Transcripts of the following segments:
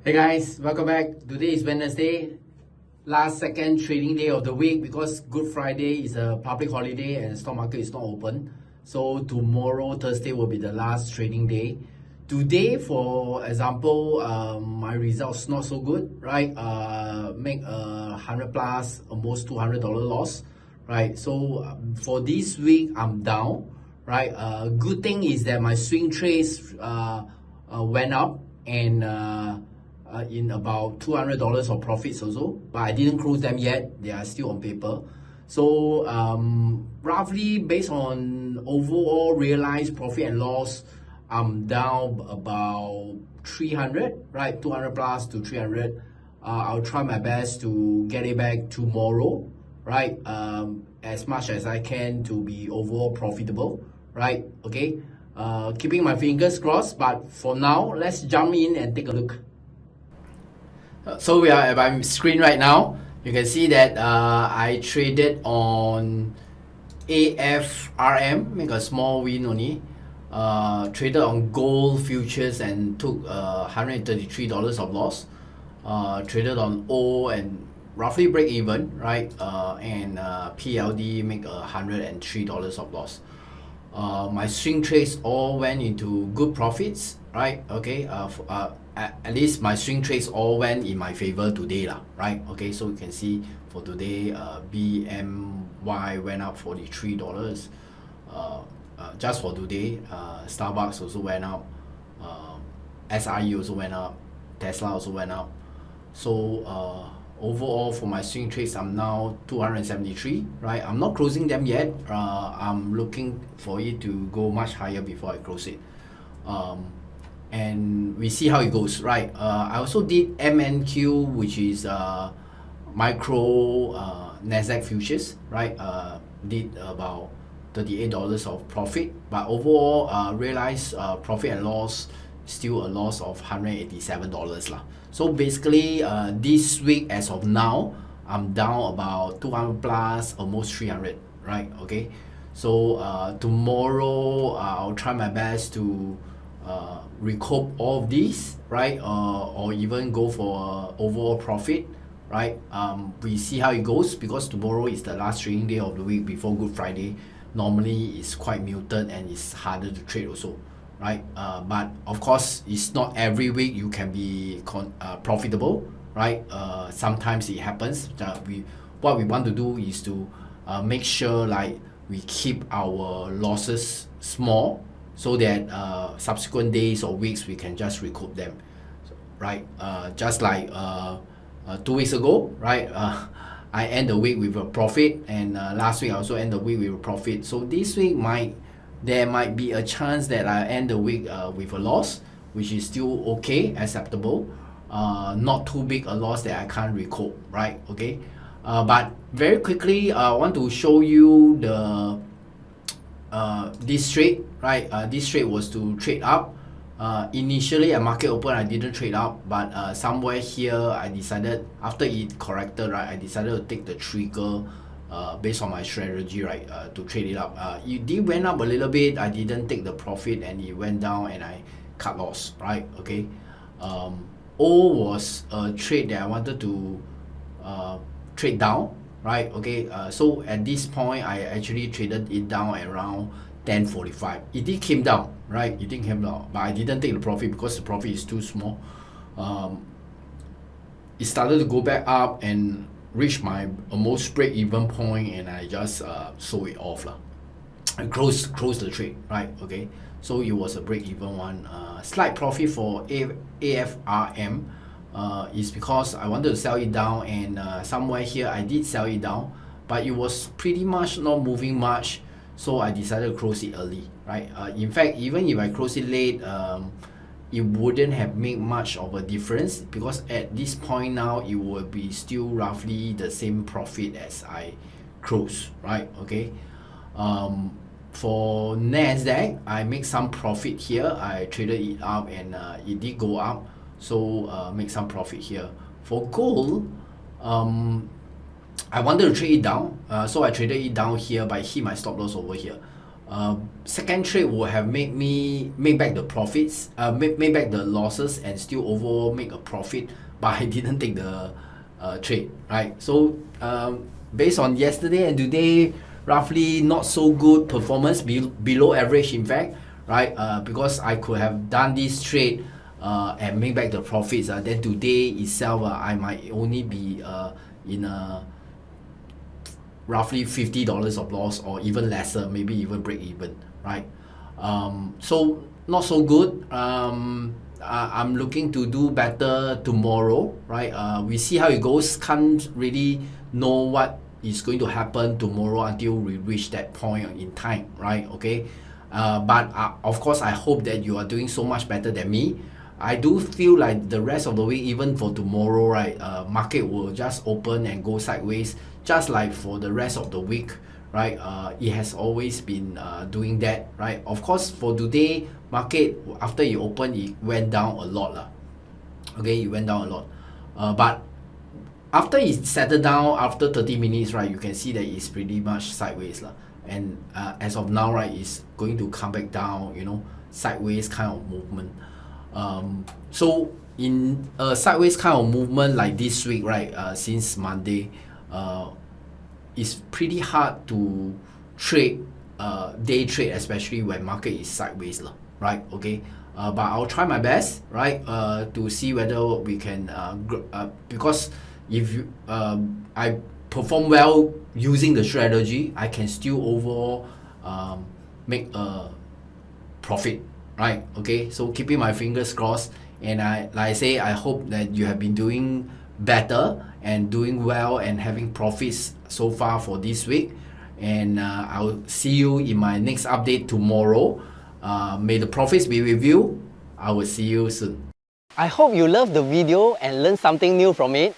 Hey guys, welcome back. Today is Wednesday, last second trading day of the week because Good Friday is a public holiday and the stock market is not open. So tomorrow, Thursday, will be the last trading day. Today, for example, my results not so good, right? Make a 100 plus, almost $200 loss, right? So for this week, I'm down, right? Good thing is that my swing trades went up and in about $200 of profits also, but I didn't close them yet. They are still on paper. So roughly based on overall realized profit and loss, I'm down about 300, right? 200 plus to 300. I'll try my best to get it back tomorrow, right? As much as I can to be overall profitable, right? Okay. Keeping my fingers crossed, but for now, let's jump in and take a look. So we are at my screen right now. You can see that I traded on AFRM, make a small win only. Traded on gold futures and took $133 of loss. Traded on O and roughly break even, right? And PLD make $103 of loss. My swing trades all went into good profits, right? Okay, at least my swing trades all went in my favor today lah, right? Okay, so you can see for today, BMY went up $43. Just for today, Starbucks also went up, SRE also went up, Tesla also went up. So overall for my swing trades, I'm now 273, right? I'm not closing them yet. I'm looking for it to go much higher before I close it. And we see how it goes, right? I also did MNQ, which is micro Nasdaq futures, right? Did about $38 of profit, but overall realized profit and loss still a loss of $187 lah. So basically this week as of now, I'm down about 200 plus, almost 300, right? Okay, so tomorrow I'll try my best to recoup all of these, right? Or even go for overall profit, right? We see how it goes because tomorrow is the last trading day of the week before Good Friday. Normally it's quite muted and it's harder to trade also, right? But of course it's not every week you can be profitable, right? Sometimes it happens. What we want to do is to make sure like we keep our losses small so that subsequent days or weeks we can just recoup them, right? Just like 2 weeks ago, right? I end the week with a profit, and last week I also end the week with a profit. So this week there might be a chance that I end the week with a loss, which is still okay, acceptable. Not too big a loss that I can't recoup, right? Okay. But very quickly, I want to show you the this trade, right? This trade was to trade up. Initially at market open I didn't trade up, but somewhere here I decided after it corrected, right, I decided to take the trigger based on my strategy, right, to trade it up. It did went up a little bit, I didn't take the profit, and it went down and I cut loss, right? Okay. O was a trade that I wanted to trade down, right? Okay, so at this point I actually traded it down around 10.45. It did came down, right? It did came down, but I didn't take the profit because the profit is too small. It started to go back up and reach my almost break even point, and I just sold it off lah. I closed the trade, right? Okay, so it was a break even one. Slight profit for AFRM is because I wanted to sell it down, and somewhere here I did sell it down, but it was pretty much not moving much, so I decided to close it early, right? In fact, even if I close it late, it wouldn't have made much of a difference because at this point now it will be still roughly the same profit as I close, right? Okay. For Nasdaq, I make some profit here. I traded it up and it did go up, so make some profit here. For gold, I wanted to trade it down, so I traded it down here, but I hit my stop loss over here. Second trade would have made me make back the profits, make back the losses and still overall make a profit, but I didn't take the trade, right? So based on yesterday and today, roughly not so good performance, below average in fact, right? Because I could have done this trade and make back the profits. Then today itself, I might only be in a roughly $50 of loss, or even lesser, maybe even break even, right? So not so good. I'm looking to do better tomorrow, right? We see how it goes. Can't really know what is going to happen tomorrow until we reach that point in time, right? Okay. But of course, I hope that you are doing so much better than me. I do feel like the rest of the week, even for tomorrow, right, market will just open and go sideways, just like for the rest of the week, right? It has always been doing that, right? Of course, for today, market, after it opened, it went down a lot lah. Okay, it went down a lot. But after it settled down, after 30 minutes, right, you can see that it's pretty much sideways lah. And as of now, right, it's going to come back down, sideways kind of movement. So in a sideways kind of movement like this week, right, since Monday, it's pretty hard to trade, day trade, especially when market is sideways, right? Okay. But I'll try my best, right, to see whether we can, because if I perform well using the strategy, I can still overall make a profit, right? Okay, so keeping my fingers crossed, and like I say, I hope that you have been doing better and doing well and having profits so far for this week. And I'll see you in my next update tomorrow. May the profits be with you. I will see you soon. I hope you loved the video and learned something new from it.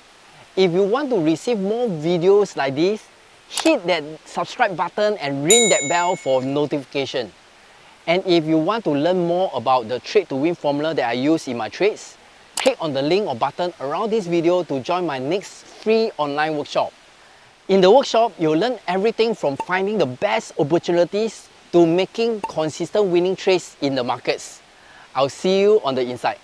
If you want to receive more videos like this, hit that subscribe button and ring that bell for notification. And if you want to learn more about the trade to win formula that I use in my trades, click on the link or button around this video to join my next free online workshop. In the workshop, you'll learn everything from finding the best opportunities to making consistent winning trades in the markets. I'll see you on the inside.